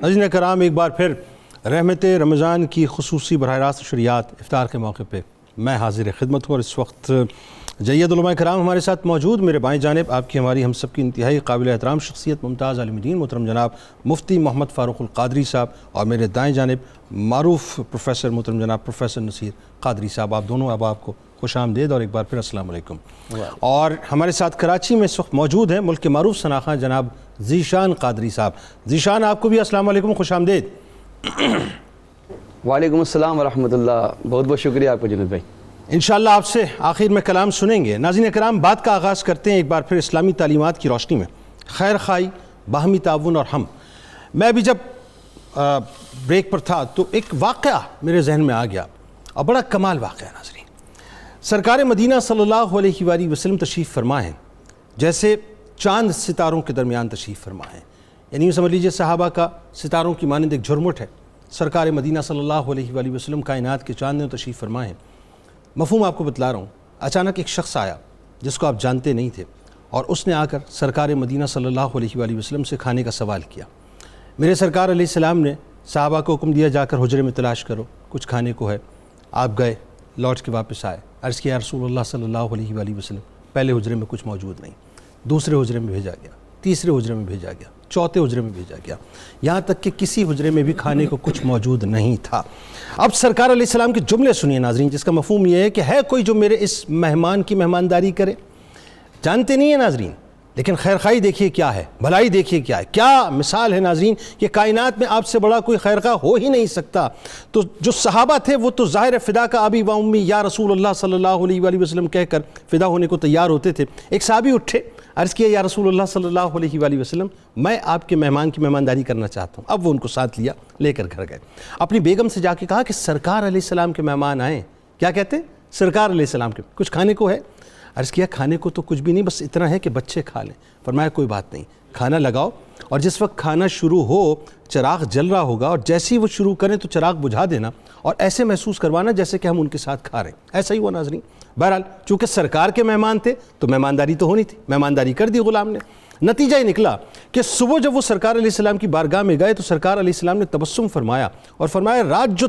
ناظرین کرام، ایک بار پھر رحمت رمضان کی خصوصی براہ راست نشریات افطار کے موقع پہ میں حاضر خدمت ہوں، اور اس وقت جید علماء کرام ہمارے ساتھ موجود. میرے بائیں جانب آپ کی ہماری ہم سب کی انتہائی قابل احترام شخصیت ممتاز عالم دین محترم جناب مفتی محمد فاروق القادری صاحب، اور میرے دائیں جانب معروف پروفیسر محترم جناب پروفیسر نصیر قادری صاحب. آپ دونوں اب آپ کو خوش آمدید اور ایک بار پھر السلام علیکم. اور ہمارے ساتھ کراچی میں اس وقت موجود ہیں ملک کے معروف شناخواں جناب ذیشان قادری صاحب. ذیشان، آپ کو بھی السلام علیکم، خوش آمدید. وعلیکم السلام ورحمۃ اللہ. بہت بہت شکریہ آپ کو جنید بھائی. انشاءاللہ آپ سے آخر میں کلام سنیں گے. ناظرین کرام، بات کا آغاز کرتے ہیں ایک بار پھر اسلامی تعلیمات کی روشنی میں خیر خواہی، باہمی تعاون اور ہم. میں ابھی جب بریک پر تھا تو ایک واقعہ میرے ذہن میں آ گیا، اور بڑا کمال واقعہ. ناظرین، سرکار مدینہ صلی اللہ علیہ وآلہ وسلم تشریف فرما ہیں جیسے چاند ستاروں کے درمیان تشریف فرما ہیں. یعنی سمجھ لیجیے صحابہ کا ستاروں کی مانند ایک جھرمٹ ہے. سرکار مدینہ صلی اللہ علیہ وآلہ وسلم کائنات کے چاند میں تشریف فرما ہیں. مفہوم آپ کو بتلا رہا ہوں. اچانک ایک شخص آیا جس کو آپ جانتے نہیں تھے، اور اس نے آ کر سرکار مدینہ صلی اللہ علیہ وآلہ وسلم سے کھانے کا سوال کیا. میرے سرکار علیہ السلام نے صحابہ کو حکم دیا، جا کر حجرے میں تلاش کرو، کچھ کھانے کو ہے. آپ گئے، لوٹ کے واپس آئے، عرض کیا رسول اللہ صلی اللہ علیہ وآلہ وسلم پہلے حجرے میں کچھ موجود نہیں. دوسرے حجرے میں بھیجا گیا، تیسرے حجرے میں بھیجا گیا، چوتھے حجرے میں بھیجا گیا، یہاں تک کہ کسی حجرے میں بھی کھانے کو کچھ موجود نہیں تھا. اب سرکار علیہ السلام کے جملے سنیے ناظرین، جس کا مفہوم یہ ہے کہ ہے کوئی جو میرے اس مہمان کی مہمانداری کرے. جانتے نہیں ہیں ناظرین، لیکن خیر خواہی دیکھیے کیا ہے، بھلائی دیکھیے کیا ہے، کیا مثال ہے ناظرین کہ کائنات میں آپ سے بڑا کوئی خیر خواہ ہو ہی نہیں سکتا. تو جو صحابہ تھے وہ تو ظاہر فدا کا ابی و امی یا رسول اللہ صلی اللہ علیہ وآلہ وسلم کہہ کر فدا ہونے کو تیار ہوتے تھے. ایک صحابی اٹھے، عرض کیا یا رسول اللہ صلی اللہ علیہ وآلہ وسلم میں آپ کے مہمان کی مہمانداری کرنا چاہتا ہوں. اب وہ ان کو ساتھ لیا، لے کر گھر گئے. اپنی بیگم سے جا کے کہا کہ سرکار علیہ السلام کے مہمان آئیں. کیا کہتے ہیں؟ سرکار علیہ السلام کے کچھ کھانے کو ہے. عرض کیا کھانے کو تو کچھ بھی نہیں، بس اتنا ہے کہ بچے کھا لیں. فرمایا کوئی بات نہیں، کھانا لگاؤ، اور جس وقت کھانا شروع ہو چراغ جل رہا ہوگا، اور جیسے ہی وہ شروع کریں تو چراغ بجھا دینا، اور ایسے محسوس کروانا جیسے کہ ہم ان کے ساتھ کھا رہے ہیں. ایسا ہی ہوا ناظرین. بہرحال چونکہ سرکار کے مہمان تھے تو مہمانداری تو ہونی تھی، مہمانداری کر دی غلام نے. نتیجہ یہ نکلا کہ صبح جب وہ سرکار علیہ السلام کی بارگاہ میں گئے تو سرکار علیہ السلام نے تبسم فرمایا اور فرمایا رات جو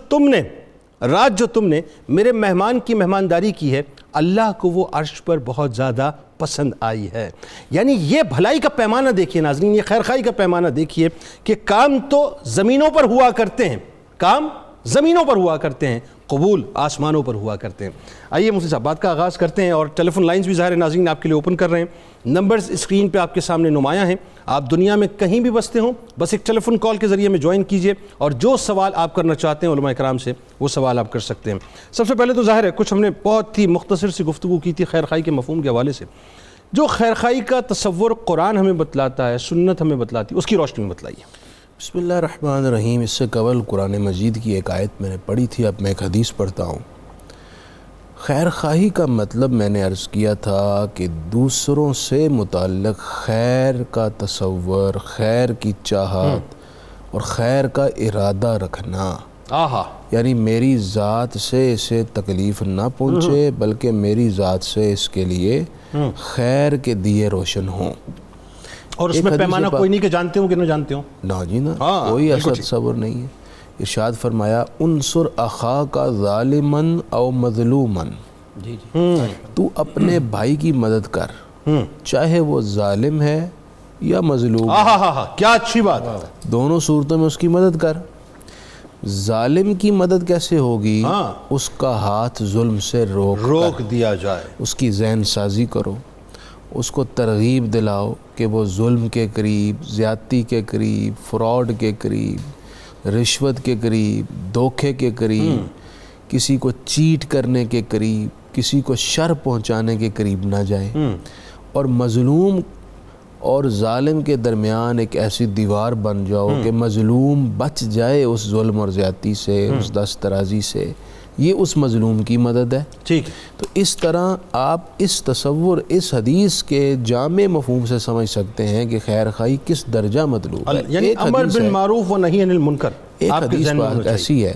تم نے میرے مہمان کی مہمانداری کی ہے، اللہ کو وہ عرش پر بہت زیادہ پسند آئی ہے. یعنی یہ بھلائی کا پیمانہ دیکھیے ناظرین، یہ خیر خواہی کا پیمانہ دیکھیے کہ کام تو زمینوں پر ہوا کرتے ہیں، کام زمینوں پر ہوا کرتے ہیں، قبول آسمانوں پر ہوا کرتے ہیں. آئیے مفتی صاحب بات کا آغاز کرتے ہیں، اور ٹیلی فون لائنز بھی ظاہر ناظرین آپ کے لیے اوپن کر رہے ہیں. نمبرز اسکرین پہ آپ کے سامنے نمایاں ہیں. آپ دنیا میں کہیں بھی بستے ہوں، بس ایک ٹیلی فون کال کے ذریعے میں جوائن کیجئے، اور جو سوال آپ کرنا چاہتے ہیں علماء کرام سے وہ سوال آپ کر سکتے ہیں. سب سے پہلے تو ظاہر ہے کچھ ہم نے بہت ہی مختصر سی گفتگو کی تھی خیر خواہی کے مفہوم کے حوالے سے. جو خیر خواہی کا تصور قرآن ہمیں بتلاتا ہے، سنت ہمیں بتلاتی ہے، اس کی روشنی میں بتلائیے. بسم اللہ الرحمن الرحیم. اس سے قبل قرآن مجید کی ایک آیت میں نے پڑھی تھی، اب میں ایک حدیث پڑھتا ہوں. خیر خواہی کا مطلب میں نے عرض کیا تھا کہ دوسروں سے متعلق خیر کا تصور، خیر کی چاہت اور خیر کا ارادہ رکھنا. یعنی میری ذات سے اسے تکلیف نہ پہنچے بلکہ میری ذات سے اس کے لیے خیر کے دیے روشن ہوں. اور اس میں پیمانہ کوئی نہیں کہ جانتے ہوں کہ نہ جانتے ہوں. نا جی نا، کوئی ایسا تصور نہیں ہے. ارشاد فرمایا انصر اخاک ظالما او مظلوما. تو اپنے بھائی کی مدد کر، چاہے وہ ظالم ہے یا مظلوم. کیا اچھی بات. دونوں صورتوں میں اس کی مدد کر. ظالم کی مدد کیسے ہوگی؟ اس کا ہاتھ ظلم سے روک دیا جائے، اس کی ذہن سازی کرو، اس کو ترغیب دلاؤ کہ وہ ظلم کے قریب، زیادتی کے قریب، فراڈ کے قریب، رشوت کے قریب، دھوکے کے قریب، کسی کو چیٹ کرنے کے قریب، کسی کو شر پہنچانے کے قریب نہ جائیں. اور مظلوم اور ظالم کے درمیان ایک ایسی دیوار بن جاؤ کہ مظلوم بچ جائے اس ظلم اور زیادتی سے، اس دست درازی سے. یہ اس مظلوم کی مدد ہے. ٹھیک. تو اس طرح آپ اس تصور، اس حدیث کے جامع مفہوم سے سمجھ سکتے ہیں کہ خیر خواہی کس درجہ مطلوب ہے. یعنی امر بالمعروف و نہی عن المنکر. ایک حدیث بات ایسی ہے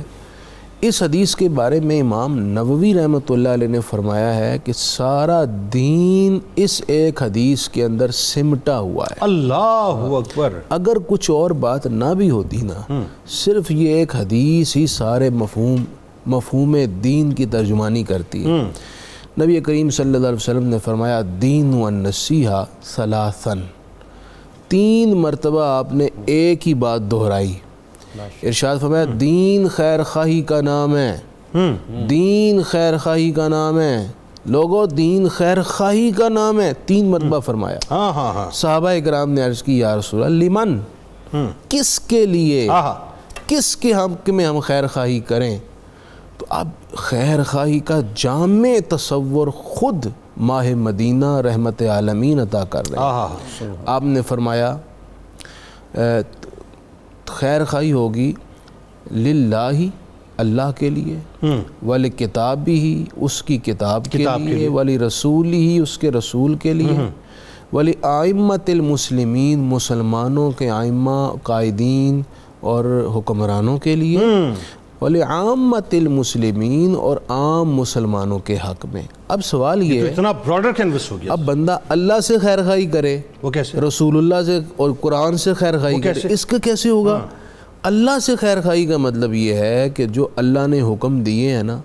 اس حدیث کے بارے میں امام نووی رحمۃ اللہ علیہ نے فرمایا ہے کہ سارا دین اس ایک حدیث کے اندر سمٹا ہوا ہے. اللہ اکبر. اگر کچھ اور بات نہ بھی ہوتی نا، صرف یہ ایک حدیث ہی سارے مفہوم دین کی ترجمانی کرتی ہے. نبی کریم صلی اللہ علیہ وسلم نے فرمایا دین والنصیحہ ثلاثاً، 3 مرتبہ آپ نے ایک ہی بات دہرائی. ارشاد فرمایا دین خیر خواہی کا نام ہے، دین خیر خواہی کا نام ہے. لوگوں دین خیر خواہی کا نام ہے، 3 مرتبہ فرمایا. صحابہ اکرام نے عرض کی یا رسول اللہ لمن، کس کے لیے، کس کے حق میں ہم خیر خواہی کریں؟ تو اب خیر خواہی کا جامع تصور خود ماہ مدینہ رحمت عالمین عطا کر رہے ہیں. آپ نے فرمایا خیر خواہی ہوگی للہ، اللہ کے لیے، ولی کتابی ہی، اس کی کتاب کے لیے، ولی رسول ہی، اس کے رسول کے لیے، ولی آئمت المسلمین، مسلمانوں کے آئمہ قائدین اور حکمرانوں کے لیے، ولی عامت المسلمین، اور عام مسلمانوں کے حق میں. اب سوال یہ ہے، اتنا براڈر کینوس ہو گیا. اب بندہ اللہ سے خیر خواہی کرے، وہ کیسے؟ رسول اللہ سے اور قرآن سے خیر خواہی کرے، اس کا کیسے ہوگا؟ اللہ سے خیر خواہی کا مطلب یہ ہے کہ جو اللہ نے حکم دیے ہیں نا،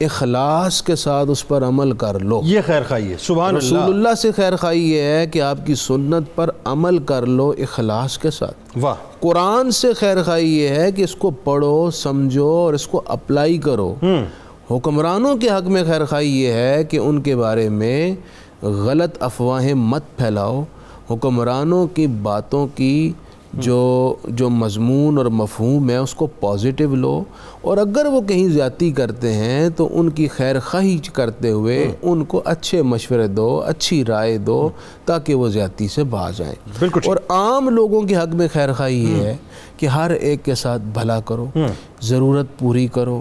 اخلاص کے ساتھ اس پر عمل کر لو. یہ خیر خواہی ہے. سبحان اللہ. رسول اللہ سے خیر خواہی یہ ہے کہ آپ کی سنت پر عمل کر لو اخلاص کے ساتھ. واہ. قرآن سے خیر خواہی یہ ہے کہ اس کو پڑھو، سمجھو اور اس کو اپلائی کرو. حکمرانوں کے حق میں خیر خواہی یہ ہے کہ ان کے بارے میں غلط افواہیں مت پھیلاؤ. حکمرانوں کی باتوں کی جو مضمون اور مفہوم ہے اس کو پازیٹیو لو، اور اگر وہ کہیں زیادتی کرتے ہیں تو ان کی خیر خواہی کرتے ہوئے ان کو اچھے مشورے دو، اچھی رائے دو تاکہ وہ زیادتی سے باز آئیں. اور عام لوگوں کے حق میں خیر خواہی یہ ہے کہ ہر ایک کے ساتھ بھلا کرو، ضرورت پوری کرو،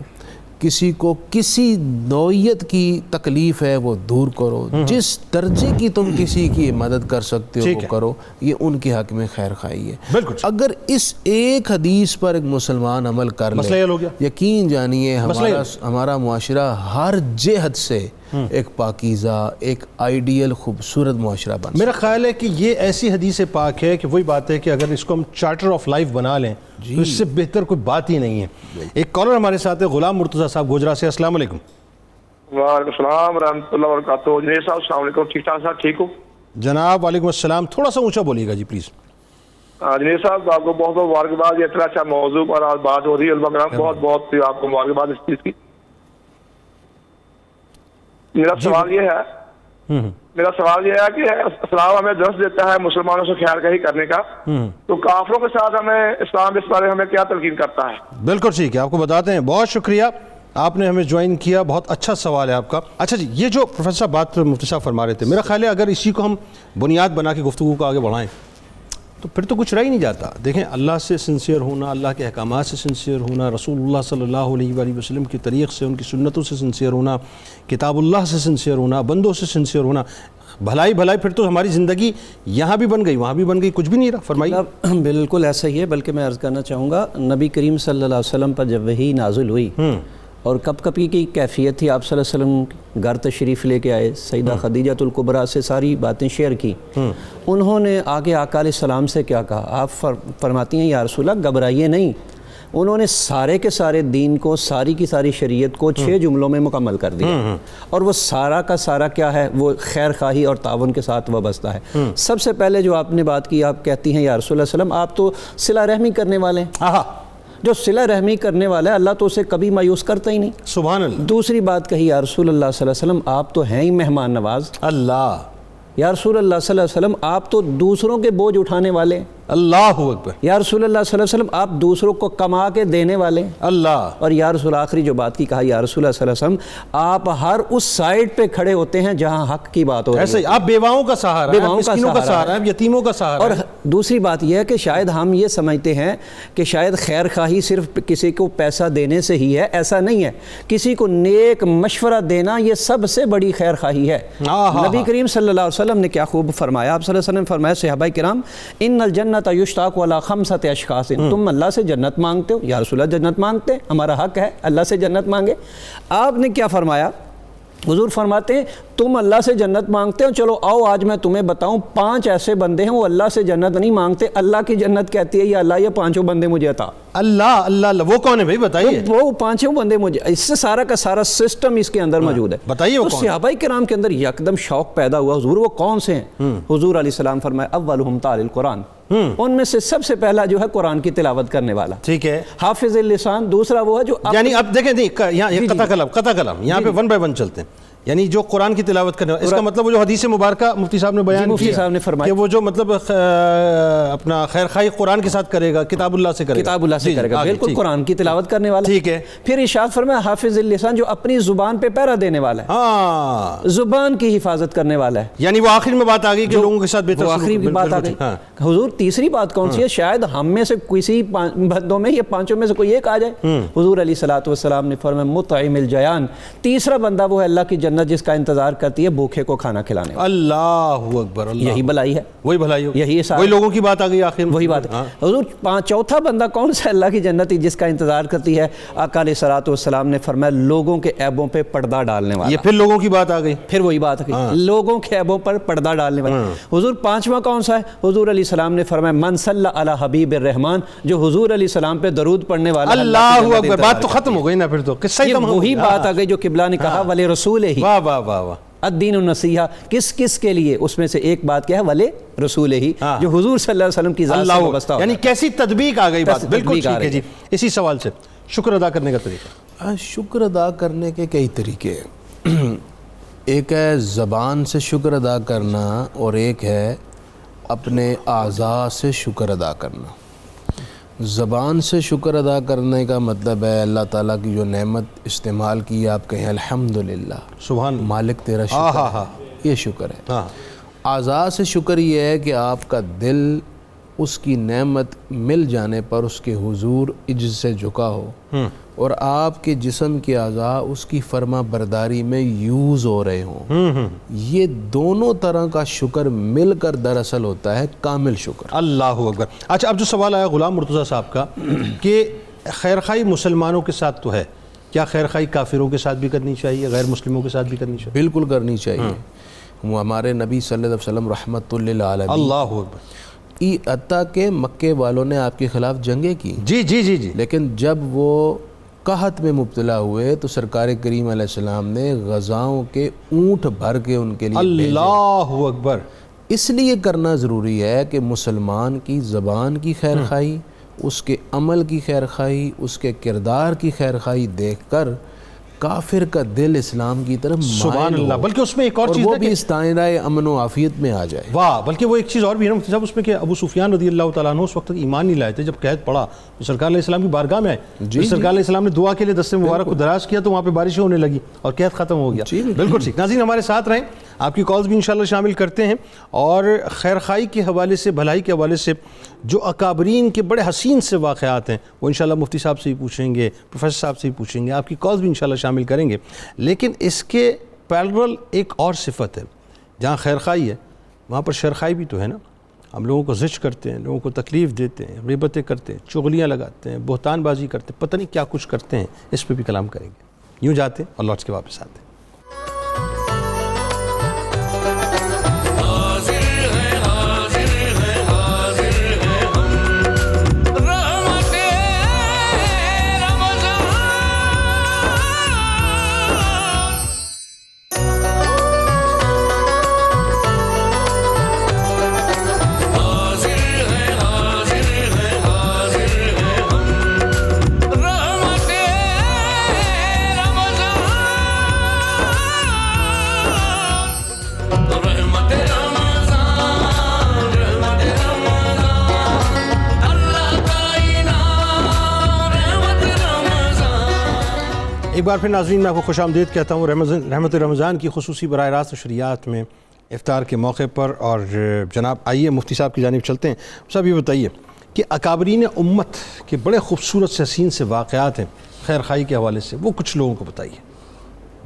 کسی کو کسی نوعیت کی تکلیف ہے وہ دور کرو، جس درجے کی تم کسی کی مدد کر سکتے ہو وہ کرو. یہ ان کے حق میں خیر خواہی ہے. اگر اس ایک حدیث پر ایک مسلمان عمل کر لے، یقین جانیے ہمارا معاشرہ ہر جہت سے ایک پاکیزہ، ایک آئیڈیل خوبصورت معاشرہ بن سکتا. میرا خیال ہے کہ یہ ایسی حدیث پاک ہے کہ وہی بات ہے کہ اگر اس کو ہم چارٹر آف لائف بنا لیں تو اس سے بہتر کوئی بات ہی نہیں ہے. ایک کالر ہمارے ساتھ ہے غلام مرتضیٰ صاحب گوجرا سے. السلام علیکم. وعلیکم السلام ورحمۃ اللہ وبرکاتہ. جنید صاحب السلام علیکم. ٹھیک ٹھاک صاحب؟ ٹھیک ہو جناب؟ وعلیکم السلام. تھوڑا سا اونچا بولیے گا جی پلیز. جنید صاحب آپ کو بہت بہت مبارکباد. یہ اتنا اچھا موضوع پر آج بات ہو رہی ہے، علماء کرام بہت بہت آپ کو مبارکباد اس چیز کی. میرا سوال یہ ہے کہ اسلام ہمیں درس دیتا ہے مسلمانوں سے خیر خواہی کرنے کا، تو کافروں کے ساتھ ہمیں اسلام اس بارے ہمیں کیا تلقین کرتا ہے؟ بالکل ٹھیک ہے، آپ کو بتاتے ہیں. بہت شکریہ آپ نے ہمیں جوائن کیا. بہت اچھا سوال ہے آپ کا. اچھا جی، یہ جو پروفیسر صاحب بات مفتی صاحب فرما رہے تھے، میرا خیال ہے اگر اسی کو ہم بنیاد بنا کے گفتگو کو آگے بڑھائیں تو پھر تو کچھ رہ ہی نہیں جاتا. دیکھیں، اللہ سے سنسیئر ہونا، اللہ کے احکامات سے سنسیئر ہونا، رسول اللہ صلی اللہ علیہ وآلہ وسلم کی طریق سے، ان کی سنتوں سے سنسیئر ہونا، کتاب اللہ سے سنسیئر ہونا، بندوں سے سنسیئر ہونا، بھلائی پھر تو ہماری زندگی یہاں بھی بن گئی وہاں بھی بن گئی، کچھ بھی نہیں رہا. فرمائیے. بالکل ایسا ہی ہے. بلکہ میں عرض کرنا چاہوں گا، نبی کریم صلی اللہ علیہ وسلم پر جب وحی نازل ہوئی اور کب کی کیفیت تھی، آپ صلی اللہ علیہ وسلم گھر تشریف لے کے آئے، سیدہ خدیجہ الکبریٰ سے ساری باتیں شیئر کی. انہوں نے آگے آقا علیہ السلام سے کیا کہا؟ آپ فرماتی ہیں یا رسول اللہ گھبرائیے نہیں. انہوں نے سارے کے سارے دین کو، ساری کی ساری شریعت کو 6 جملوں میں مکمل کر دیا، اور وہ سارا کا سارا کیا ہے؟ وہ خیر خواہی اور تعاون کے ساتھ وابستہ ہے. سب سے پہلے جو آپ نے بات کی، آپ کہتی ہیں یا رسول اللہ صلی اللہ علیہ وسلم آپ تو صلہ رحمی کرنے والے ہیں. جو صلہ رحمی کرنے والا ہے اللہ تو اسے کبھی مایوس کرتا ہی نہیں. سبحان اللہ. دوسری بات کہی یا رسول اللہ صلی اللہ علیہ وسلم آپ تو ہیں ہی مہمان نواز. اللہ. یا رسول اللہ صلی اللہ علیہ وسلم آپ تو دوسروں کے بوجھ اٹھانے والے. اللہ اکبر. یا رسول اللہ صلی اللہ علیہ وسلم آپ دوسروں کو کما کے دینے والے. اللہ. اور یا رسول آخری جو بات کی کہا یا رسول اللہ صلی اللہ علیہ وسلم آپ ہر اس سائڈ پہ کھڑے ہوتے ہیں جہاں حق کی بات ہو رہی ہے. ایسے آپ بیواؤں کا سہارا ہیں، مسکینوں کا سہارا ہیں، یتیموں کا سہارا اور ہیں. دوسری بات یہ ہے کہ شاید ہم یہ سمجھتے ہیں کہ شاید خیر خواہی صرف کسی کو پیسہ دینے سے ہی ہے. ایسا نہیں ہے. کسی کو نیک مشورہ دینا یہ سب سے بڑی خیر خواہی ہے. نبی کریم صلی اللہ علیہ وسلم نے کیا خوب فرمایا. آپ صلی اللہ علیہ وسلم نے فرمایا صحابہ کرام ان الجنت الجنۃ یشتاق علی خمسۃ اشخاص، تم اللہ سے جنت مانگتے ہو، یا رسول اللہ جنت مانگتے ہیں، ہمارا حق ہے اللہ سے جنت مانگے۔ آپ نے کیا فرمایا؟ حضور فرماتے ہیں تم اللہ سے جنت مانگتے ہو، چلو آؤ آج میں تمہیں بتاؤں 5 ایسے بندے ہیں وہ اللہ سے جنت نہیں مانگتے، اللہ کی جنت کہتی ہے یا اللہ یہ 5 بندے مجھے عطا۔ اللہ اللہ اللہ، وہ کون ہے بھائی بتائیے؟ وہ 5 بندے مجھے، اس سے سارا کا سارا سسٹم اس کے اندر موجود ہے، بتائیے وہ تو کون؟ صحابہ کرام کے اندر یکدم شوق پیدا ہوا، حضور وہ کون سے ہیں؟ حضور علیہ السلام فرمایا اولہم تال القرآن، ان میں سے سب سے پہلا جو ہے قرآن کی تلاوت کرنے والا، ٹھیک ہے، حافظ اللسان، دوسرا وہ ہے جو یعنی اب دیکھیں یہاں قطع کلام یہاں پہ 1 بائی 1 چلتے ہیں، یعنی جو قرآن کی تلاوت کرنے والا، اس کا مطلب وہ جو حدیث مبارکہ مفتی صاحب نے بیان مفتی صاحب نے فرمایا کہ وہ جو مطلب اپنا خیر خواہی قرآن کے ساتھ کرے گا، کتاب اللہ سے کرے گا، کتاب اللہ سے کرے گا، بالکل قرآن کی تلاوت کرنے والا، ٹھیک ہے۔ پھر ارشاد فرمایا حافظ اللسان، جو اپنی زبان پہ پہرا دینے والا ہے، ہاں، زبان کی حفاظت کرنے والا ہے، یعنی وہ آخر میں بات آ گئی کہ لوگوں کے ساتھ بہتر وہ آخری کی بات آ گئی۔ حضور تیسری بات کون سی ہے؟ شاید ہم میں سے کسی بندوں میں یا 5 میں سے کوئی ایک آ جائے۔ حضور علیہ الصلوۃ والسلام نے فرمایا مطعم الجیان، تیسرا بندہ وہ ہے اللہ کی جنت جس کا انتظار کرتی ہے بھوکے کو کھانا کھلانے والا۔ اللہ اکبر، اللہ، یہی بھلائی ہے، وہی بھلائی ہو، یہی وہی لوگوں کی بات آ گئی آخر میں، وہی بات ہے۔ حضور چوتھا بندہ کون سا اللہ کی جنت جس کا انتظار کرتی ہے؟ آقا علیہ الصلوۃ والسلام نے فرمایا لوگوں کے عیبوں پہ پردہ ڈالنے والا۔ یہ پھر لوگوں کی بات آ گئی، پھر وہی بات ہے، لوگوں کے عیبوں پر پردہ ڈالنے والا۔ حضور 5واں کون سا ہے؟ حضور علیہ السلام نے فرمایا من صلی علی حبیب الرحمن، جو حضور علیہ السلام پہ درود پڑھنے والا۔ اللہ اکبر، بات تو ختم ہو گئی نا، پھر تو قصہ ہی ختم ہو وہی بات آ گئی جو قبلہ نے کہا ولی رسول ہی، واہ واہ واہ واہ، الدین النصیحہ، کس کس کے لیے؟ اس میں سے ایک بات کیا ہے؟ ولی رسول ہی، جو حضور صلی اللہ علیہ وسلم کی ذات سے وابستہ ہوتا ہے۔ یعنی کیسی تطبیق آ گئی بات، بالکل تطبیق آ ٹھیک ہے جی۔ اسی سوال سے شکر ادا کرنے کا طریقہ؟ شکر ادا کرنے کے کئی طریقے ہیں، ایک ہے زبان سے شکر ادا کرنا اور ایک ہے اپنے اعضاء سے شکر ادا کرنا۔ زبان سے شکر ادا کرنے کا مطلب ہے اللہ تعالیٰ کی جو نعمت استعمال کی، آپ کہیں الحمدللہ، سبحان مالک تیرا شکر ہے، یہ شکر ہے۔ اعضاء سے شکر یہ ہے کہ آپ کا دل اس کی نعمت مل جانے پر اس کے حضور عجز سے جھکا ہو اور آپ کے جسم کے اعضاء اس کی فرما برداری میں یوز ہو رہے ہوں، یہ دونوں طرح کا شکر مل کر دراصل ہوتا ہے کامل شکر۔ اللہ اکبر۔ اچھا، اب جو سوال آیا غلام مرتضیٰ صاحب کا کہ خیرخواہی مسلمانوں کے ساتھ تو ہے، کیا خیرخواہی کافروں کے ساتھ بھی کرنی چاہیے، غیر مسلموں کے ساتھ بھی کرنی چاہیے؟ بالکل کرنی چاہیے۔ وہ ہمارے نبی صلی اللہ علیہ وسلم رحمۃ للعالمین، اللہ اکبر، حتیٰ کہ مکے والوں نے آپ کے خلاف جنگیں کی، جی جی جی جی، لیکن جب وہ قحط میں مبتلا ہوئے تو سرکار کریم علیہ السلام نے غزاؤں کے اونٹ بھر کے ان کے لیے بھیجے۔ اللہ اکبر۔ اس لیے کرنا ضروری ہے کہ مسلمان کی زبان کی خیرخواہی، اس کے عمل کی خیرخواہی، اس کے کردار کی خیرخواہی دیکھ کر کافر کا دل اسلام کی طرف سبحان مائل اللہ۔ ہو بلکہ اس میں ایک اور چیز وہ ہے بھی کہ اس دائرۂ امن و عافیت میں آ جائے۔ واہ، بلکہ وہ ایک چیز اور بھی ہے نا مفتی صاحب اس میں کہ ابو سفیان رضی اللہ تعالیٰ عنہ اس وقت تک ایمان نہیں لائے تھے، جب قحط پڑا تو سرکار علیہ السلام کی بارگاہ میں آئے، سرکار علیہ السلام نے دعا کے لیے دست مبارک کو دراز کیا تو وہاں پہ بارشیں ہونے لگی اور قحط ختم ہو گیا۔ بالکل ٹھیک۔ ناظرین ہمارے ساتھ رہیں، آپ کی کالز بھی انشاءاللہ شامل کرتے ہیں، اور خیرخواہی کے حوالے سے، بھلائی کے حوالے سے جو اکابرین کے بڑے حسین سے واقعات ہیں وہ انشاءاللہ مفتی صاحب سے ہی پوچھیں گے، پروفیسر صاحب سے ہی پوچھیں گے، آپ کی کالز بھی انشاءاللہ شامل کریں گے۔ لیکن اس کے پیرل ایک اور صفت ہے، جہاں خیرخواہی ہے وہاں پر شرخواہی بھی تو ہے نا۔ ہم لوگوں کو زجر کرتے ہیں، لوگوں کو تکلیف دیتے ہیں، غیبتیں کرتے ہیں، چغلیاں لگاتے ہیں، بہتان بازی کرتے ہیں، پتہ نہیں کیا کچھ کرتے ہیں، اس پہ بھی کلام کریں گے۔ یوں جاتے ہیں اور لوٹ کے واپس آتے ہیں۔ ایک بار پھر ناظرین میں آپ کو خوش آمدید کہتا ہوں رحمت رمضان کی خصوصی براہ راست نشریات میں افطار کے موقع پر۔ اور جناب آئیے مفتی صاحب کی جانب چلتے ہیں۔ صاحب یہ بتائیے کہ اکابرین امت کے بڑے خوبصورت سے حسین سے واقعات ہیں خیرخواہی کے حوالے سے، وہ کچھ لوگوں کو بتائیے۔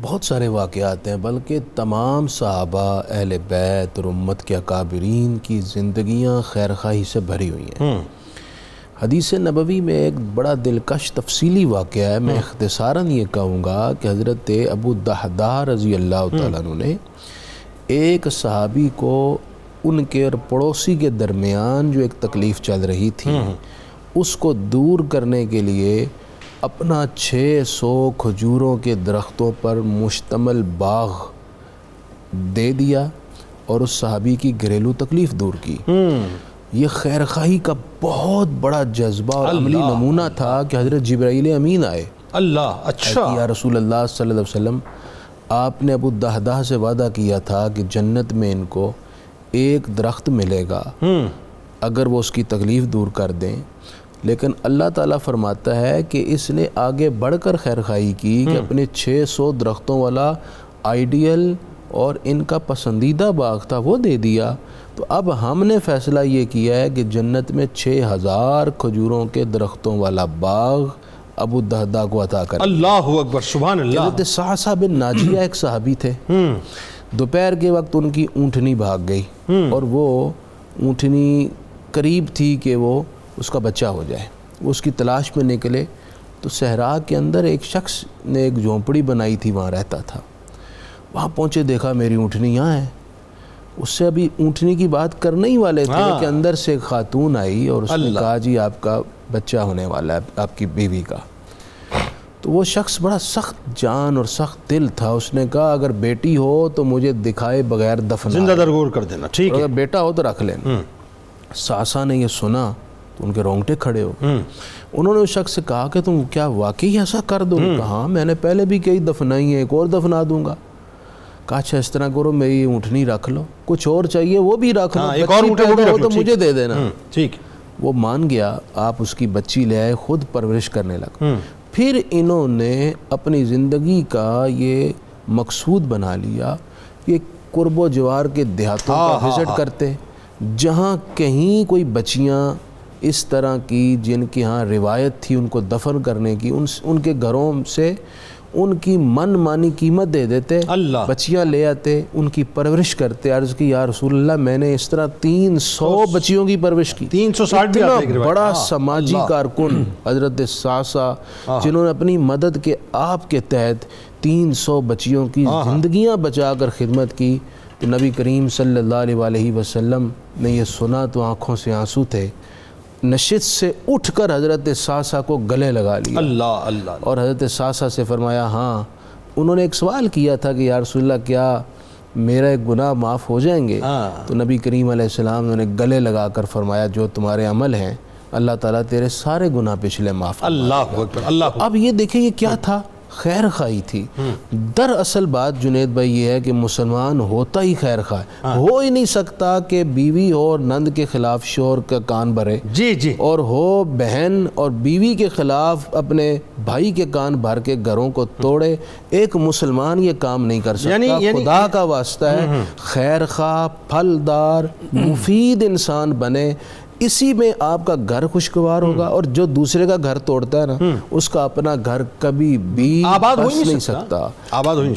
بہت سارے واقعات ہیں، بلکہ تمام صحابہ، اہل بیت اور امت کے اکابرین کی زندگیاں خیر خواہی سے بھری ہوئی ہیں۔ حدیث نبوی میں ایک بڑا دلکش تفصیلی واقعہ ہے، میں اختصاراً یہ کہوں گا کہ حضرت ابو الدحداح رضی اللہ تعالیٰ عنہ نے ایک صحابی کو ان کے اور پڑوسی کے درمیان جو ایک تکلیف چل رہی تھی اس کو دور کرنے کے لیے اپنا 600 کھجوروں کے درختوں پر مشتمل باغ دے دیا اور اس صحابی کی گھریلو تکلیف دور کی۔ یہ خیر خواہی کا بہت بڑا جذبہ اور عملی نمونہ تھا کہ حضرت جبرائیل امین آئے، اللہ، اچھا، یا رسول اللہ صلی اللہ علیہ وسلم، آپ نے ابو الدحداح سے وعدہ کیا تھا کہ جنت میں ان کو ایک درخت ملے گا اگر وہ اس کی تکلیف دور کر دیں، لیکن اللہ تعالیٰ فرماتا ہے کہ اس نے آگے بڑھ کر خیر خواہی کی کہ اپنے 600 درختوں والا آئیڈیل اور ان کا پسندیدہ باغ تھا وہ دے دیا، تو اب ہم نے فیصلہ یہ کیا ہے کہ جنت میں 6000 کھجوروں کے درختوں والا باغ ابو الدحداح کو عطا کریں۔ اللہ اکبر، سبحان اللہ۔ حضرت صعصع بن ناجیہ ایک صحابی تھے، دوپہر کے وقت ان کی اونٹنی بھاگ گئی اور وہ اونٹنی قریب تھی کہ وہ اس کا بچہ ہو جائے، وہ اس کی تلاش میں نکلے تو صحرا کے اندر ایک شخص نے ایک جھونپڑی بنائی تھی، وہاں رہتا تھا، وہاں پہنچے، دیکھا میری اونٹنی یہاں ہے، اس سے ابھی اونٹنی کی بات کرنے ہی والے تھے کہ اندر سے ایک خاتون آئی اور اس نے کہا جی آپ کا بچہ ہونے والا ہے آپ کی بیوی کا۔ تو وہ شخص بڑا سخت جان اور سخت دل تھا، اس نے کہا اگر بیٹی ہو تو مجھے دکھائے بغیر دفن، زندہ درگور کر دینا، ٹھیک ہے، اگر بیٹا ہو تو رکھ لینا۔ صعصع نے یہ سنا تو ان کے رونگٹے کھڑے ہو، انہوں نے اس شخص سے کہا کہ تم کیا واقعی ایسا کر دو؟ کہا میں نے پہلے بھی کئی دفنائی ہیں، ایک اور دفنا دوں گا۔ کہا اچھا اس طرح کرو، میری اونٹنی رکھ لو، کچھ اور چاہیے وہ بھی رکھ لو، ایک اور بچی پیدا ہو تو مجھے دے دینا۔ ٹھیک، وہ مان گیا، آپ اس کی بچی لے آئے، خود پرورش کرنے لگا۔ پھر انہوں نے اپنی زندگی کا یہ مقصود بنا لیا کہ قرب و جوار کے دیہاتوں کا وزٹ کرتے، جہاں کہیں کوئی بچیاں اس طرح کی جن کے ہاں روایت تھی ان کو دفن کرنے کی، ان کے گھروں سے ان کی من مانی قیمت دے دیتے، بچیاں لے آتے، ان کی پرورش کرتے۔ عرض کی یا رسول اللہ میں نے اس طرح 300 بچیوں کی پرورش کی۔ 360 بھی آتے ہیں، بڑا سماجی کارکن حضرت صعصع جنہوں نے اپنی مدد کے آپ کے تحت 300 بچیوں کی زندگیاں بچا کر خدمت کی۔ تو نبی کریم صلی اللہ علیہ وسلم نے یہ سنا تو آنکھوں سے آنسو تھے، نشست سے اٹھ کر حضرت صعصع کو گلے لگا لیا، اللہ، اور حضرت صعصع سے فرمایا ہاں، انہوں نے ایک سوال کیا تھا کہ یا رسول اللہ کیا میرا ایک گناہ معاف ہو جائیں گے؟ تو نبی کریم علیہ السلام نے گلے لگا کر فرمایا جو تمہارے عمل ہیں اللہ تعالیٰ تیرے سارے گناہ پچھلے معاف۔ اللہ اکبر، اللہ۔ اب یہ دیکھیں یہ کیا تھا؟ خیر خواہی تھی۔ دراصل بات جنید بھائی یہ ہے کہ مسلمان ہوتا ہی خیر خواہ، ہو ہی نہیں سکتا کہ بیوی ہو اور نند کے خلاف شوہر کا کان بھرے، جی، اور ہو بہن اور بیوی کے خلاف اپنے بھائی کے کان بھر کے گھروں کو توڑے۔ ایک مسلمان یہ کام نہیں کر سکتا، خدا کا واسطہ ہے خیر خواہ، پھلدار، مفید انسان بنے، اسی میں آپ کا گھر خوشگوار ہوگا، اور جو دوسرے کا گھر توڑتا ہے نا اس کا اپنا گھر کبھی بھی آباد ہو نہیں سکتا۔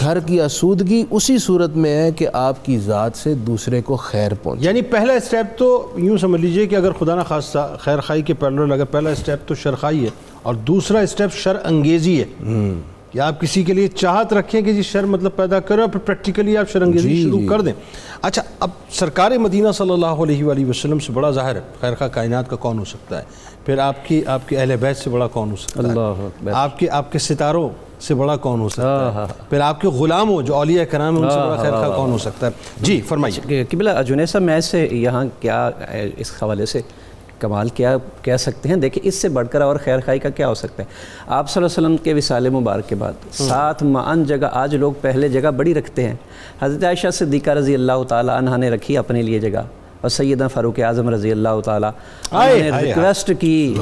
گھر کی آسودگی اسی صورت میں ہے کہ آپ کی ذات سے دوسرے کو خیر پہنچے۔ یعنی پہلا اسٹیپ تو یوں سمجھ لیجئے کہ اگر خدا نہ خواستہ خیر خواہی کے پیرالل اگر پہلا اسٹیپ تو شرخائی ہے اور دوسرا اسٹیپ شر انگیزی ہے کہ آپ کسی کے لیے چاہت رکھیں کہ جی شر مطلب پیدا کریں اور پھر پریکٹیکلی آپ شر انگیزی شروع کر دیں۔ اچھا، اب سرکار مدینہ صلی اللہ علیہ وآلہ وسلم سے بڑا ظاہر ہے خیر خواہ کائنات کا کون ہو سکتا ہے، پھر آپ کے اہل بیت سے بڑا کون ہو سکتا ہے، آپ کے ستاروں سے بڑا کون ہو سکتا ہے، پھر آپ کے غلاموں جو اولیاء کرام ہیں ان سے بڑا خیر خواہ کون ہو سکتا ہے؟ جی فرمائیے۔ قبلہ جنید صاحب میں سے یہاں کیا اس حوالے سے کمال کیا کہہ سکتے ہیں؟ دیکھیں اس سے بڑھ کر اور خیر خواہی کا کیا ہو سکتا ہے؟ آپ صلی اللہ علیہ وسلم کے وصال مبارک کے بعد 7 معین جگہ آج لوگ پہلے جگہ بڑی رکھتے ہیں، حضرت عائشہ صدیقہ رضی اللہ تعالیٰ عنہ نے رکھی اپنے لیے جگہ، اور سیدنا فاروق اعظم رضی اللہ تعالیٰ عنہ نے ریکویسٹ کی،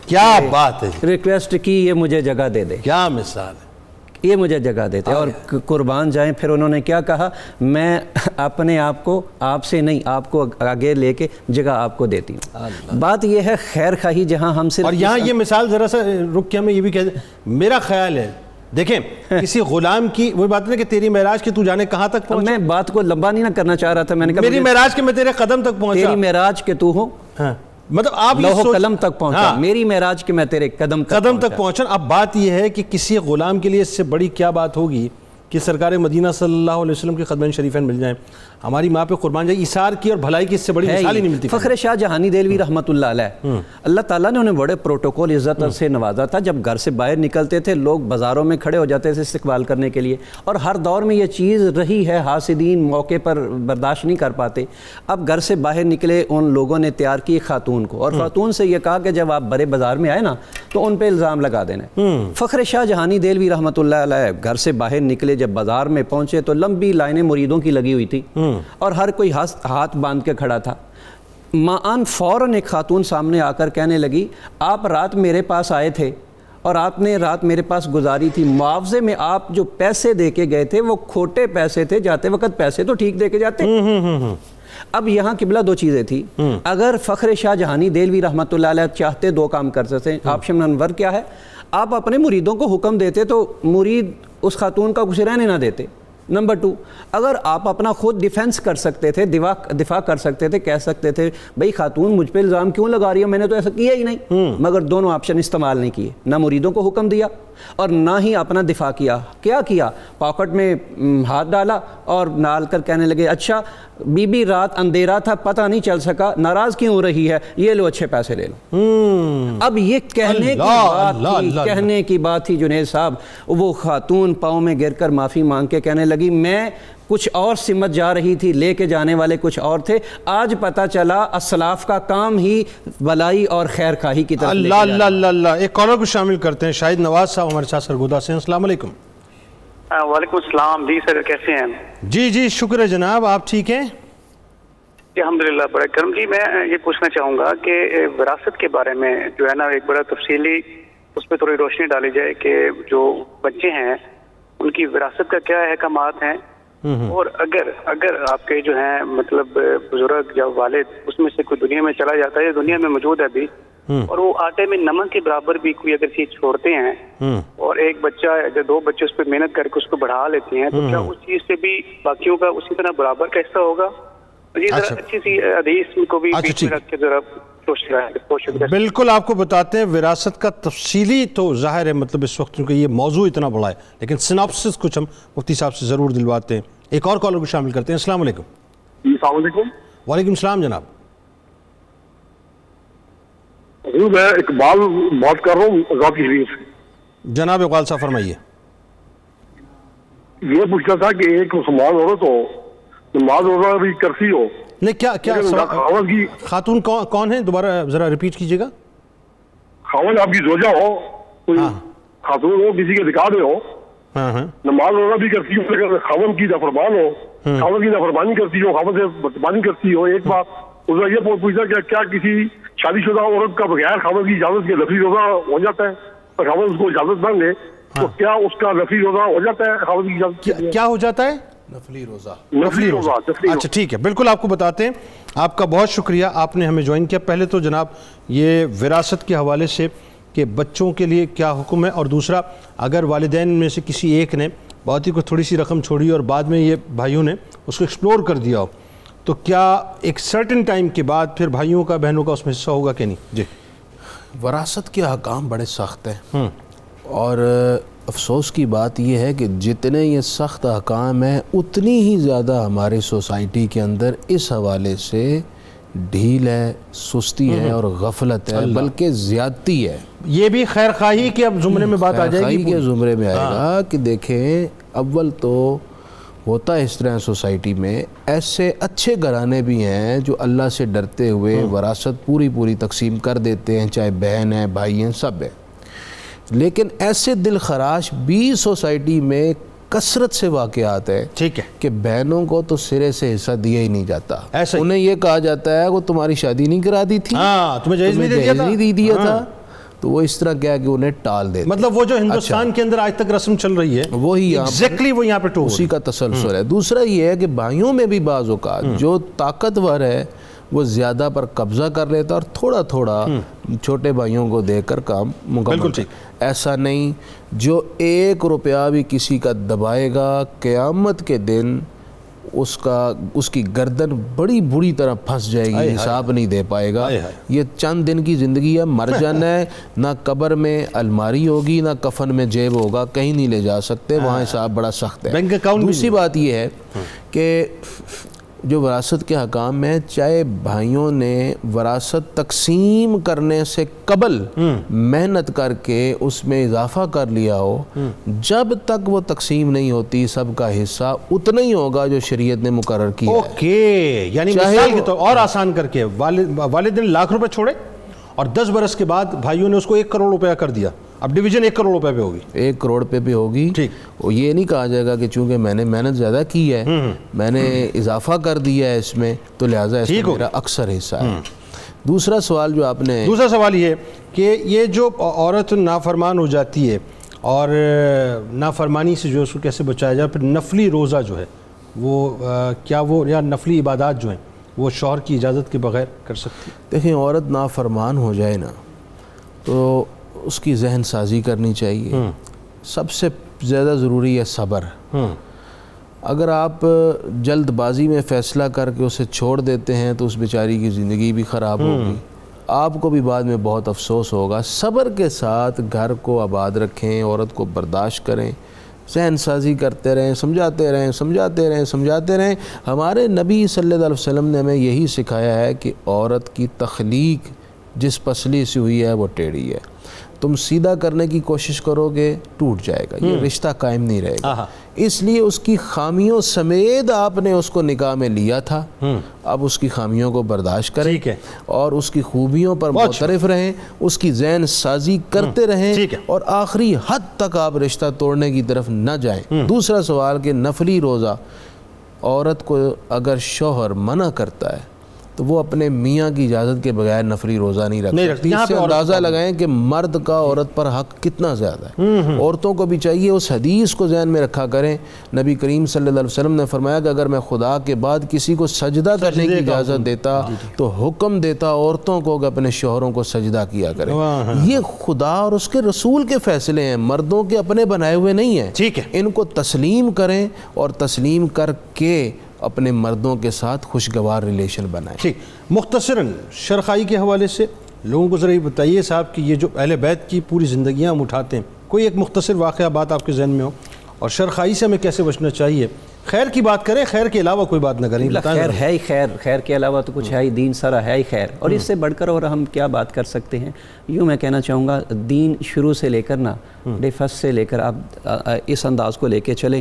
کیا بات ہے، ریکویسٹ کی یہ مجھے جگہ دے دے، کیا مثال ہے، یہ مجھے جگہ دیتے، اور قربان جائیں۔ پھر انہوں نے کیا کہا، میں اپنے آپ کو آپ سے نہیں آپ کو آگے لے کے جگہ آپ کو دیتی ہوں۔ بات یہ ہے خیر خواہی جہاں ہم صرف، اور یہاں یہ مثال ذرا سا رک کے ہمیں یہ بھی کہہ دیں، میرا خیال ہے دیکھیں کسی غلام کی وہ بات ہے کہ تیری معراج کے تو جانے کہاں تک پہنچا. میں بات کو لمبا نہیں نہ کرنا چاہ رہا تھا, میں نے کہا میری معراج کے میں تیرے قدم تک پہنچا. تیری معراج کے تو ہو, ہاں مطلب آپ لوح و قلم تک پہنچا, میری معراج کے میں تیرے قدم تک پہنچا. اب بات یہ ہے کہ کسی غلام کے لیے اس سے بڑی کیا بات ہوگی کہ سرکار مدینہ صلی اللہ علیہ وسلم کے قدمین شریفین مل جائیں, ہماری ماں پہ قربان جائے. ایثار کی اور بھلائی کی اس سے بڑی مثال ہی نہیں ملتی. فخر شاہ جہانی دہلوی رحمۃ اللہ علیہ, اللہ تعالیٰ نے انہیں بڑے پروٹوکول عزت سے نوازا تھا. جب گھر سے باہر نکلتے تھے لوگ بازاروں میں کھڑے ہو جاتے تھے استقبال کرنے کے لیے, اور ہر دور میں یہ چیز رہی ہے, حاسدین موقع پر برداشت نہیں کر پاتے. اب گھر سے باہر نکلے ان لوگوں نے تیار کی خاتون کو, اور خاتون سے یہ کہا کہ جب آپ بڑے بازار میں آئے نا تو ان پہ الزام لگا دینا. فخر شاہ جہانی دہلوی رحمۃ اللہ علیہ گھر سے باہر نکلے, جب بازار میں پہنچے تو لمبی لائنیں مریدوں کی لگی ہوئی تھی اور ہر کوئی ہاتھ باندھ کے کھڑا تھا. معان فوراً ایک خاتون سامنے آ کر کہنے لگی, آپ رات میرے پاس آئے تھے اور آپ نے رات میرے پاس گزاری تھی, معاوضے میں آپ جو پیسے دے کے گئے تھے وہ کھوٹے پیسے تھے, جاتے وقت پیسے تو ٹھیک دے کے جاتے. اب یہاں قبلہ دو چیزیں تھی. اگر فخر شاہ جہانی دہلوی رحمۃ اللہ علیہ چاہتے دو کام کر سکتے. آپشن نمبر کیا ہے, آپ اپنے مریدوں کو حکم دیتے تو مرید اس خاتون کا کچھ رہنے نہ دیتے. نمبر 2, اگر آپ اپنا خود ڈیفنس کر سکتے تھے, دفاع کر سکتے تھے, کہہ سکتے تھے بھئی خاتون مجھ پہ الزام کیوں لگا رہی ہے, میں نے تو ایسا کیا ہی نہیں. مگر دونوں آپشن استعمال نہیں کیے, نہ مریدوں کو حکم دیا اور نہ ہی اپنا دفاع کیا. کیا کیا, پاکٹ میں ہاتھ ڈالا اور ڈال کر کہنے لگے, اچھا بی بی رات اندھیرا تھا پتہ نہیں چل سکا, ناراض کیوں ہو رہی ہے, یہ لو اچھے پیسے لے لو. اب یہ کہنے کی بات تھی جنید صاحب. وہ خاتون پاؤں میں گر کر معافی مانگ کے کہنے لگی, میں کچھ اور سمت جا رہی تھی, لے کے جانے والے کچھ اور تھے, آج پتہ چلا اسلاف کا کام ہی بلائی اور خیر خواہی کی طرف. اللہ اللہ اللہ اللہ. ایک کالر کو شامل کرتے ہیں, شاہد نواز صاحب ہمارے ساتھ سرگودا سے. السلام علیکم. وعلیکم السلام. جی سر کیسے ہیں؟ جی جی شکر ہے جناب, آپ ٹھیک ہیں؟ جی الحمدللہ بڑا کرم. جی میں یہ پوچھنا چاہوں گا کہ وراثت کے بارے میں جو ہے نا ایک بڑا تفصیلی اس پہ تھوڑی روشنی ڈالی جائے کہ جو بچے ہیں ان کی وراثت کا کیا احکامات ہیں, اور اگر آپ کے جو ہیں مطلب بزرگ یا والد اس میں سے کوئی دنیا میں چلا جاتا ہے, دنیا میں موجود ہے ابھی, اور وہ آٹے میں نمک کے برابر بھی کوئی اگر چیز چھوڑتے ہیں اور ایک بچہ یا دو بچے اس پہ محنت کر کے اس کو بڑھا لیتے ہیں, تو کیا اس چیز سے بھی باقیوں کا اسی طرح برابر کا حصہ ہوگا؟ یہ ذرا اچھی سی حدیث کو بھی بیچ میں رکھ کے ذرا بالکل آپ کو بتاتے ہیں. وراثت کا تفصیلی تو ظاہر ہے مطلب اس وقت کیونکہ یہ موضوع اتنا بڑا ہے, لیکن سناپسس کچھ ہم مفتی صاحب سے ضرور دلواتے ہیں. ایک اور کالر کو شامل کرتے ہیں. السلام علیکم. السلام علیکم. وعلیکم السلام جناب. میں اقبال بات کر رہا ہوں ذاتی شریف سے. جناب اقبال صاحب فرمائیے. یہ پوچھنا تھا کہ ایک مسلمان عورت ہو, نماز روزہ بھی کرتی ہو, نہیں کیا خاتون کون ہے, دوبارہ ذرا ریپیٹ کیجیے گا. خاوند آپ کی زوجہ ہو, کوئی خاتون ہو کسی کے نکاح میں ہو, نماز روزہ بھی کرتی ہو, لیکن خاوند کی نافرمان ہو, خاوند کی نافرمانی کرتی ہو, خاوند سے بدمانی کرتی ہو. ایک بات اس نے یہ پوچھا کہ کیا کسی شادی شدہ عورت کا بغیر خاوند کی اجازت کے نفلی روزہ ہو جاتا ہے, اور خاوند اس کو اجازت نہ دے تو کیا اس کا نفلی روزہ ہو جاتا ہے؟ خاوند کی اجازت کیا ہو جاتا ہے؟ نفلی روزہ. اچھا ٹھیک ہے, بالکل آپ کو بتاتے ہیں. آپ کا بہت شکریہ, آپ نے ہمیں جوائن کیا. پہلے تو جناب یہ وراثت کے حوالے سے کہ بچوں کے لیے کیا حکم ہے, اور دوسرا اگر والدین میں سے کسی ایک نے بہت ہی کوئی تھوڑی سی رقم چھوڑی اور بعد میں یہ بھائیوں نے اس کو ایکسپلور کر دیا ہو, تو کیا ایک سرٹن ٹائم کے بعد پھر بھائیوں کا بہنوں کا اس میں حصہ ہوگا کہ نہیں؟ جی وراثت کے احکام بڑے سخت ہیں, اور افسوس کی بات یہ ہے کہ جتنے یہ سخت احکام ہیں اتنی ہی زیادہ ہماری سوسائٹی کے اندر اس حوالے سے ڈھیل ہے, سستی ہے اور غفلت ہے, بلکہ زیادتی ہے. یہ بھی خیر خواہی کے اب زمرے میں بات آ جائے گی, کے زمرے میں آئے گا کہ دیکھیں اول تو ہوتا ہے اس طرح سوسائٹی میں ایسے اچھے گھرانے بھی ہیں جو اللہ سے ڈرتے ہوئے وراثت پوری تقسیم کر دیتے ہیں, چاہے بہن ہیں بھائی ہیں سب ہیں, لیکن ایسے دل خراش بھی سوسائٹی میں کثرت سے واقعات ہے. ٹھیک ہے کہ بہنوں کو تو سرے سے حصہ دیا ہی نہیں جاتا, انہیں یہ کہا جاتا ہے وہ تمہاری شادی نہیں کرا دی تھی, تمہیں جہیز نہیں دیا تھا, تو وہ اس طرح کیا کہ انہیں ٹال دیتے. مطلب وہ جو ہندوستان کے اندر آج تک رسم چل رہی ہے وہی ایگزیکٹلی وہ یہاں پہ اسی کا تسلسل ہے. دوسرا یہ ہے کہ بھائیوں میں بھی بعض اوقات جو طاقتور ہے وہ زیادہ پر قبضہ کر لیتا اور تھوڑا تھوڑا چھوٹے بھائیوں کو دے کر کام مکمل کرتا۔ ایسا نہیں، جو 1 روپیہ بھی کسی کا دبائے گا قیامت کے دن اس کی گردن بڑی بری طرح پھنس جائے گی، حساب نہیں دے پائے گا۔ یہ چند دن کی زندگی ہے، مر جانا ہے، نہ قبر میں الماری ہوگی نہ کفن میں جیب ہوگا، کہیں نہیں لے جا سکتے، وہاں حساب بڑا سخت ہے۔ دوسری بات یہ ہے کہ جو وراثت کے حکام میں، چاہے بھائیوں نے وراثت تقسیم کرنے سے قبل محنت کر کے اس میں اضافہ کر لیا ہو، جب تک وہ تقسیم نہیں ہوتی سب کا حصہ اتنا ہی ہوگا جو شریعت نے مقرر کیا ہے۔ اوکے، یعنی مثال کے طور اور آسان کر کے والد نے لاکھ روپے چھوڑے اور 10 برس کے بعد بھائیوں نے اس کو 1 کروڑ روپیہ کر دیا، اب ڈویژن 1 کروڑ روپے پہ ہوگی، 1 کروڑ پہ ہوگی۔ وہ یہ نہیں کہا جائے گا کہ چونکہ میں نے محنت زیادہ کی ہے، میں نے اضافہ کر دیا ہے اس میں، تو لہٰذا اس میں میرا اکثر حصہ ہے۔ دوسرا سوال جو آپ نے، دوسرا سوال یہ کہ یہ جو عورت نافرمان ہو جاتی ہے اور نافرمانی سے جو اس کو کیسے بچایا جائے، پھر نفلی روزہ جو ہے وہ کیا وہ یا نفلی عبادات جو ہیں وہ شوہر کی اجازت کے بغیر کر سکتی؟ دیکھیں، عورت نافرمان ہو جائے نا تو اس کی ذہن سازی کرنی چاہیے۔ سب سے زیادہ ضروری ہے صبر۔ اگر آپ جلد بازی میں فیصلہ کر کے اسے چھوڑ دیتے ہیں تو اس بیچاری کی زندگی بھی خراب ہوگی، آپ کو بھی بعد میں بہت افسوس ہوگا۔ صبر کے ساتھ گھر کو آباد رکھیں، عورت کو برداشت کریں، ذہن سازی کرتے رہیں، سمجھاتے رہیں۔ ہمارے نبی صلی اللہ علیہ وسلم نے ہمیں یہی سکھایا ہے کہ عورت کی تخلیق جس پسلی سے ہوئی ہے وہ ٹیڑھی ہے، تم سیدھا کرنے کی کوشش کرو گے ٹوٹ جائے گا، یہ رشتہ قائم نہیں رہے گا۔ اس لیے اس کی خامیوں سمیت آپ نے اس کو نکاح میں لیا تھا، اب اس کی خامیوں کو برداشت کریں اور اس کی خوبیوں پر معترف رہیں، اس کی ذہن سازی کرتے رہیں اور آخری حد تک آپ رشتہ توڑنے کی طرف نہ جائیں۔ دوسرا سوال کہ نفلی روزہ، عورت کو اگر شوہر منع کرتا ہے تو وہ اپنے میاں کی اجازت کے بغیر نفلی روزہ نہیں رکھ سکتی۔ اس سے اندازہ لگائیں کہ مرد کا عورت پر حق کتنا زیادہ ہے۔ عورتوں کو بھی چاہیے اس حدیث کو ذہن میں رکھا کریں، نبی کریم صلی اللہ علیہ وسلم نے فرمایا کہ اگر میں خدا کے بعد کسی کو سجدہ کرنے کی اجازت دیتا تو حکم دیتا عورتوں کو کہ اپنے شوہروں کو سجدہ کیا کریں۔ یہ خدا اور اس کے رسول کے فیصلے ہیں، مردوں کے اپنے بنائے ہوئے نہیں ہیں۔ ان کو تسلیم کریں اور تسلیم کر کے اپنے مردوں کے ساتھ خوشگوار ریلیشن بنائیں۔ ٹھیک، مختصراً شرخائی کے حوالے سے لوگوں کو ذرا یہ بتائیے صاحب کہ یہ جو اہل بیت کی پوری زندگیاں ہم اٹھاتے ہیں، کوئی ایک مختصر واقعہ بات آپ کے ذہن میں ہو، اور شرخائی سے ہمیں کیسے بچنا چاہیے؟ خیر کی بات کریں، خیر کے علاوہ کوئی بات نہ کریں۔ خیر ہے ہی خیر، خیر کے علاوہ تو کچھ ہے ہی، دین سارا ہے ہی خیر، اور اس سے بڑھ کر اور ہم کیا بات کر سکتے ہیں؟ یوں میں کہنا چاہوں گا، دین شروع سے لے کر ڈے فرسٹ سے لے کر آپ اس انداز کو لے کے چلیں،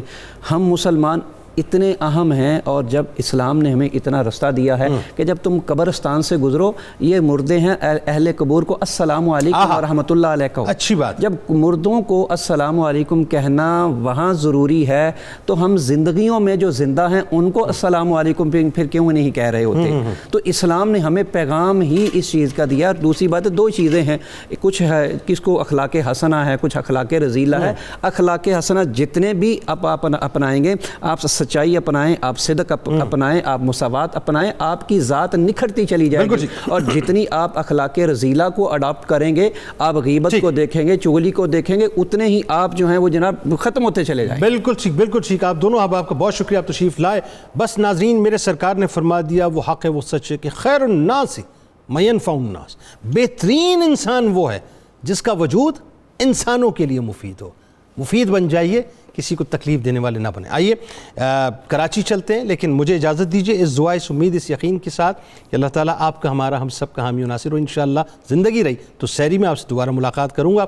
ہم مسلمان اتنے اہم ہیں، اور جب اسلام نے ہمیں اتنا رستہ دیا ہے کہ جب تم قبرستان سے گزرو، یہ مردے ہیں، اہل قبور کو السلام علیکم ورحمۃ اللہ علیہ کہو۔ اچھی بات۔ جب مردوں کو السلام علیکم کہنا وہاں ضروری ہے تو ہم زندگیوں میں جو زندہ ہیں ان کو السلام علیکم پھر کیوں نہیں کہہ رہے ہوتے؟ تو اسلام نے ہمیں پیغام ہی اس چیز کا دیا۔ دوسری بات ہے، 2 چیزیں ہیں، کچھ ہے کس کو اخلاق حسنہ ہے، کچھ اخلاق رذیلہ ہے۔ اخلاق حسنہ جتنے بھی آپ اپنائیں گے، آپ سچائی اپنائیں، آپ صدق اپنائیں، آپ مساوات اپنائیں، آپ کی ذات نکھرتی چلی جائے گی، اور جتنی آپ اخلاق رذیلہ کو اڈاپٹ کریں گے، آپ غیبت کو دیکھیں گے، چغلی کو دیکھیں گے، اتنے ہی آپ جو ہیں وہ جناب ختم ہوتے چلے جائیں۔ بالکل ٹھیک، بالکل ٹھیک۔ آپ دونوں آپ کا بہت شکریہ، آپ تشریف لائے۔ بس ناظرین، میرے سرکار نے فرما دیا، وہ حق ہے، وہ سچ ہے کہ خیر الناس من ينفع الناس، بہترین انسان وہ ہے جس کا وجود انسانوں کے لیے مفید ہو۔ مفید بن جائیے، کسی کو تکلیف دینے والے نہ بنے۔ آئیے کراچی چلتے ہیں، لیکن مجھے اجازت دیجیے اس دعا، اس امید، اس یقین کے ساتھ کہ اللہ تعالیٰ آپ کا، ہمارا، ہم سب کا حامی و ناصر ہو۔ انشاءاللہ زندگی رہی تو سحری میں آپ سے دوبارہ ملاقات کروں گا۔